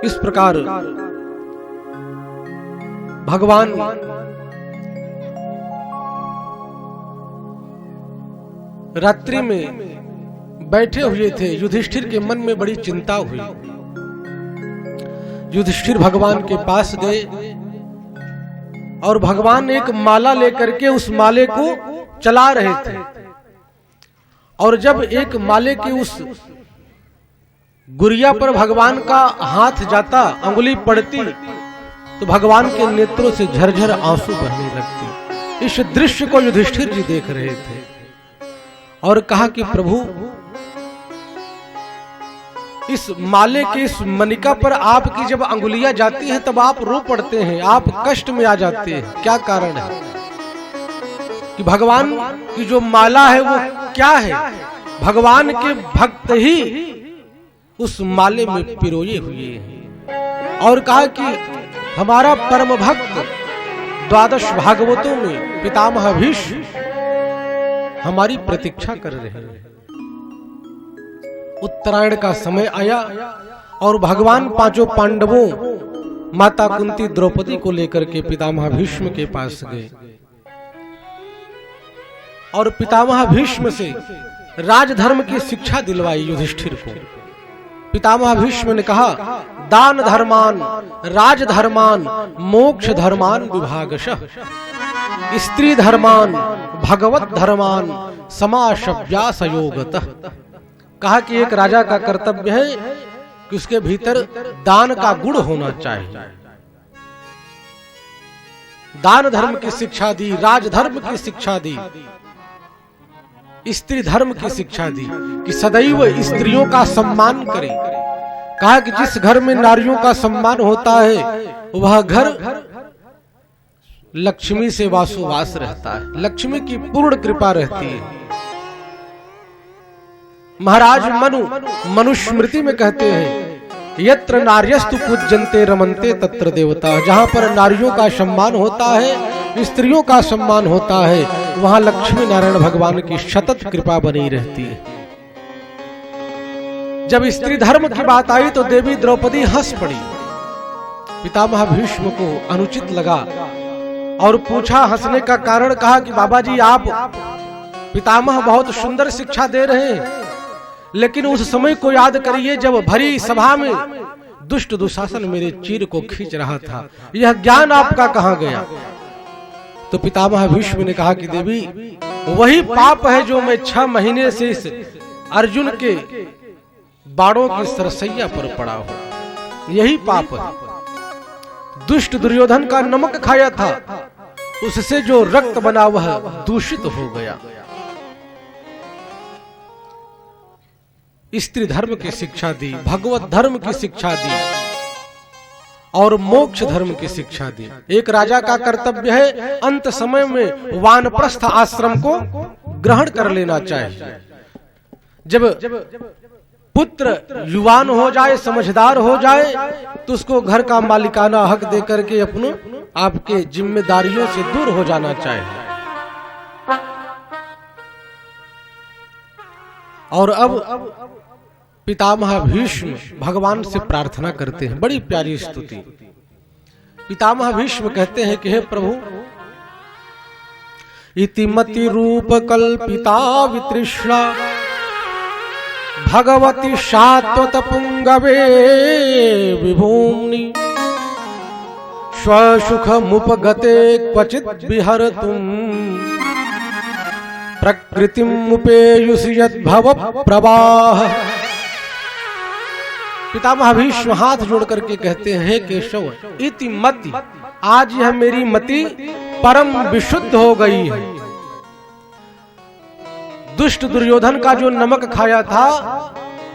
इस प्रकार भगवान रात्रि में बैठे हुए थे। युधिष्ठिर के मन में बड़ी चिंता हुई। युधिष्ठिर भगवान के पास गए और भगवान एक माला लेकर के उस माले को चला रहे थे। और जब एक माले की उस गुड़िया पर भगवान का हाथ जाता, अंगुली पड़ती, तो भगवान के नेत्रों से झरझर आंसू बहने लगते। इस दृश्य को युधिष्ठिर जी देख रहे थे और कहा कि प्रभु, इस माले की इस मनिका पर आपकी जब अंगुलियां जाती हैं तब आप रो पड़ते हैं, आप कष्ट में आ जाते हैं, क्या कारण है? कि भगवान की जो माला है वो क्या है? भगवान के भक्त ही उस माले में पिरोए हुए हैं। और कहा कि हमारा परम भक्त 12 भागवतों में पितामह भीष्म हमारी प्रतीक्षा कर रहे हैं। उत्तरायण का समय आया और भगवान 5 पांडवों, माता कुंती, द्रौपदी को लेकर के पितामह भीष्म के पास गए और पितामह भीष्म से राजधर्म की शिक्षा दिलवाई युधिष्ठिर को। पितामह भीष्म ने कहा, दान धर्मान, राजधर्मान, मोक्ष धर्मान विभागशः, स्त्री धर्मान, भगवत धर्मान, समाशव्यासयोगतः। कहा कि एक राजा का कर्तव्य है कि उसके भीतर दान का गुण होना चाहिए। दान धर्म की शिक्षा दी, राजधर्म की शिक्षा दी, स्त्री धर्म की शिक्षा दी कि सदैव स्त्रियों का सम्मान करें। कहा कि जिस घर में नारियों का सम्मान होता है वह घर लक्ष्मी से वासोवास रहता है, लक्ष्मी की पूर्ण कृपा रहती है। महाराज मनुस्मृति में कहते हैं, यत्र नार्यस्तु पूज्यन्ते रमन्ते तत्र देवता। जहां पर नारियों का सम्मान होता है, स्त्रियों का सम्मान होता है, वहां लक्ष्मी नारायण भगवान की सतत कृपा बनी रहती है। जब स्त्री धर्म की बात आई तो देवी द्रौपदी हंस पड़ी। पितामह भीष्म को अनुचित लगा और पूछा हंसने का कारण। कहा कि बाबा जी, आप पितामह बहुत सुंदर शिक्षा दे रहे हैं, लेकिन उस समय को याद करिए जब भरी सभा में दुष्ट दुशासन मेरे चीर को खींच रहा था। यह ज्ञान आपका कहां गया? तो पितामह भीष्म ने कहा कि देवी, वही पाप है जो मैं 6 महीने से इस अर्जुन के बाणों की सरसैया पर पड़ा हूं। यही पाप है। दुष्ट दुर्योधन का नमक खाया था, उससे जो रक्त बना वह दूषित हो गया। स्त्री धर्म की शिक्षा दी, भगवत धर्म की शिक्षा दी और मोक्ष धर्म की शिक्षा दी। एक राजा का कर्तव्य है अंत समय में वानप्रस्थ आश्रम को ग्रहण कर लेना चाहिए। जब पुत्र युवान हो जाए, समझदार हो जाए, तो उसको घर का मालिकाना हक दे करके अपने आपके जिम्मेदारियों से दूर हो जाना चाहिए। और अब पितामह भीष्म भगवान से प्रार्थना करते हैं, बड़ी प्यारी स्तुति। पितामह भीष्म कहते हैं कि हे प्रभु, इति मति रूप कल्पिता वितृष्णा भगवती शाश्वत पुंगवे विभूम्नि स्वसुख मुपगते क्वचित विहरतुम प्रकृतिम उपेयुषि यद्भव प्रवाह। पितामह भीष्म हाथ जोड़ करके कहते हैं, हे केशव, इति मति, आज यह मेरी मति परम विशुद्ध हो गई है। दुष्ट दुर्योधन का जो नमक खाया था,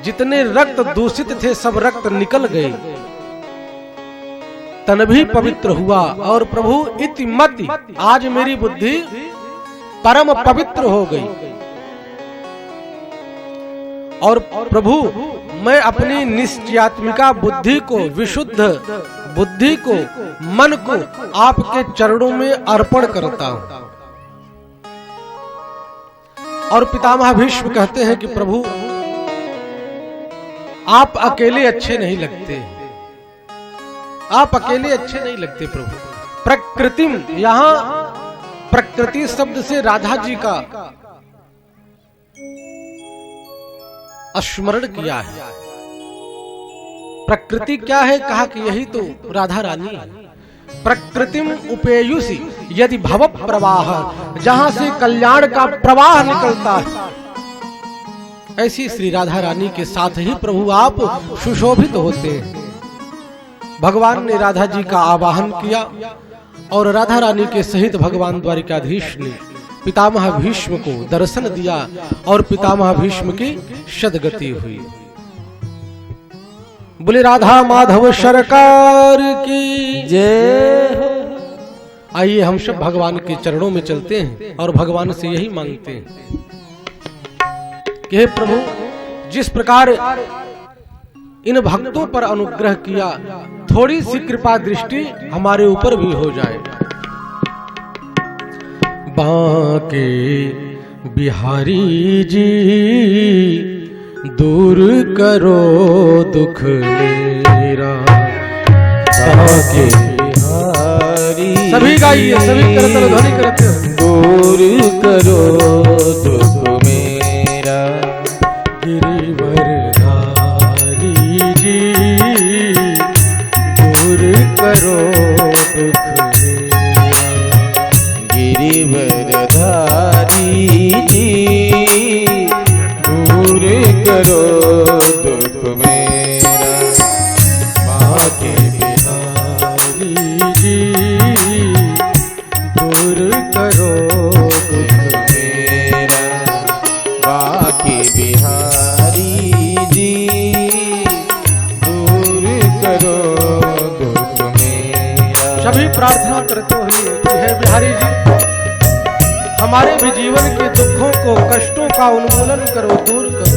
जितने रक्त दूषित थे सब रक्त निकल गए, तन भी पवित्र हुआ। और प्रभु इति मति, आज मेरी बुद्धि परम पवित्र हो गई। और प्रभु, मैं अपनी निश्चयात्मिका बुद्धि को, विशुद्ध बुद्धि को, मन को आपके चरणों में अर्पण करता हूं। और पितामह भीष्म कहते हैं कि प्रभु, आप अकेले अच्छे नहीं लगते, आप अकेले अच्छे नहीं लगते प्रभु। प्रकृतिम, यहां प्रकृति शब्द से राधा जी का स्मरण किया है। प्रकृति क्या है? कहा कि यही तो राधा रानी है। प्रकृतिम उपेयुषि यदि भव प्रवाह, जहां से कल्याण का प्रवाह निकलता है, ऐसी श्री राधा रानी के साथ ही प्रभु आप सुशोभित होते हैं। भगवान ने राधा जी का आवाहन किया और राधा रानी के सहित भगवान द्वारिकाधीश ने पितामह भीष्म को दर्शन दिया और पितामह भीष्म की सद्गति हुई। बोले राधा माधव सरकार की जय। आइए हम सब भगवान के चरणों में चलते हैं और भगवान से यही मांगते हैं कि हे प्रभु, जिस प्रकार इन भक्तों पर अनुग्रह किया, थोड़ी सी कृपा दृष्टि हमारे ऊपर भी हो जाए। बांके बिहारी जी दूर करो दुख मेरा। बांके बिहारी, सभी गाइए, सभी करतल ध्वनि करते, दूर करो दुख मेरा। गिरिवरधारी जी दूर करो दुख मेरा। गिरिवरधारी जी दूर करो दुख मेरा। बांके बिहारी जी दूर करो दुख मेरा। बांके बिहारी जी दूर करो दुख मेरा। सभी प्रार्थना करते हुए कि हे बिहारी जी, हमारे भी जीवन के दुखों को, कष्टों का उन्मूलन करो, दूर करो।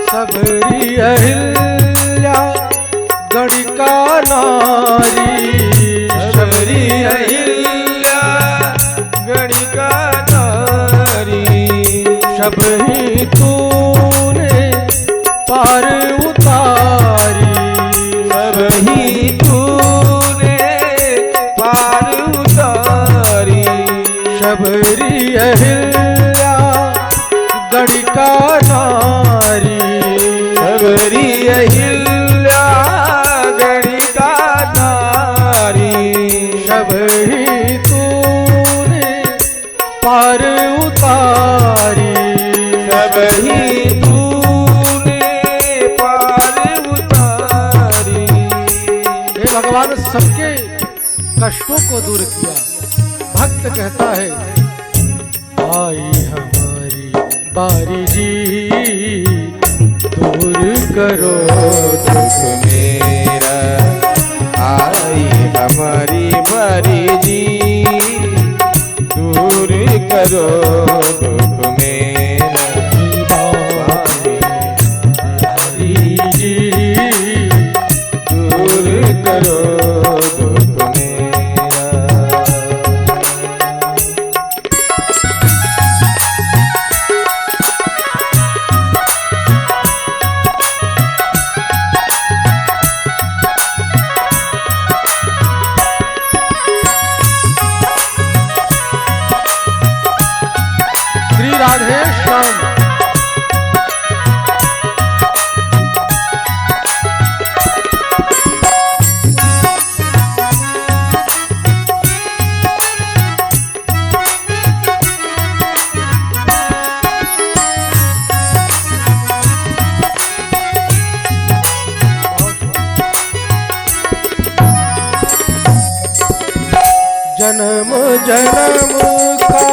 सबरी अहिल्या गणिका नारी। सबरी अहिल्या गणिका नारी। सबरी तूने पार उतारी। सबही तूने पार उतारी। सबरी अहिल्या गणिका नारी। सबरी अहिल्या गणिका नारी। सबही तूने पार उतारी। सबही तूने पार उतारी। हे भगवान, सबके कष्टों को दूर किया। भक्त कहता है, आई हमारी बारी जी दूर करो दुख मेरा। आई हमारी बारी जी दूर करो दुख मेरा। बारी जी दूर करो दुख मेरा। राधे श्याम। जन्म जन्म का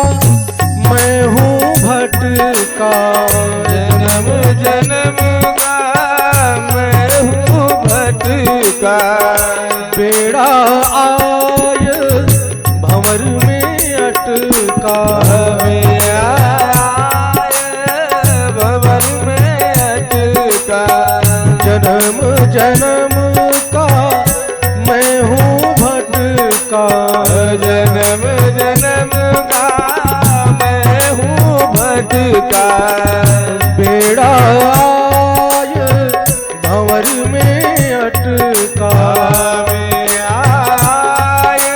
मैं हूँ भर भटका, जन्म जन्म का मैं हूँ भटका। बेड़ा आय भंवर में अटका, बेड़ा आय भंवर में अटका। जन्म जन्म का मैं हूँ भटका, जन्म जन्म का मैं हूँ भटका। बेड़ा आय भंवर में अटका, आय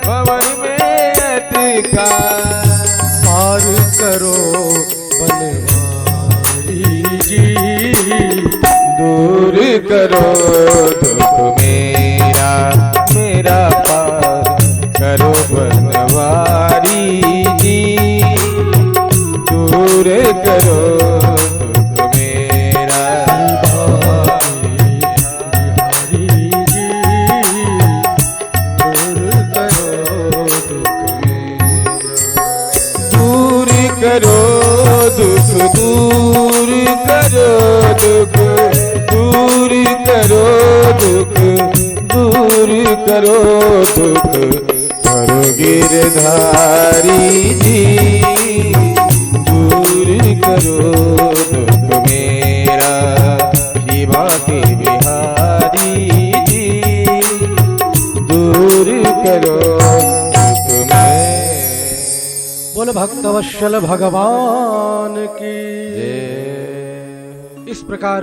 भंवर में अटका। पार करो बनवारी जी, दूर करो दुख मेरा, मेरा पार करो बनवारी जी। दूर करो दुख मेरा, बिहारी जी, दूर करो दुख मेरा। दूर करो दुख, दूर करो दुख, दूर करो दुख, दूर करो दुख। करो गिरधारी जी, दूर करो दुख मेरा, शिवा के बिहारी जी। दूर करो दुख मेरा। बोल भक्तवत्सल भगवान की। इस प्रकार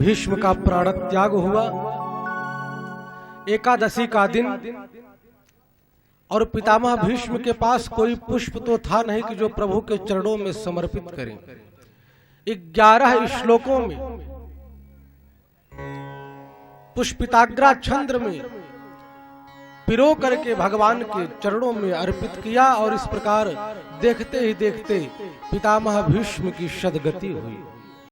भीष्म का प्राण त्याग हुआ। एकादशी का दिन और पितामह भीष्म के पास कोई पुष्प तो था नहीं कि जो प्रभु के चरणों में समर्पित करें। 11 श्लोकों में पुष्पिताग्रा छंद्र में पिरो करके भगवान के चरणों में अर्पित किया और इस प्रकार देखते ही देखते पितामह भीष्म की सदगति हुई।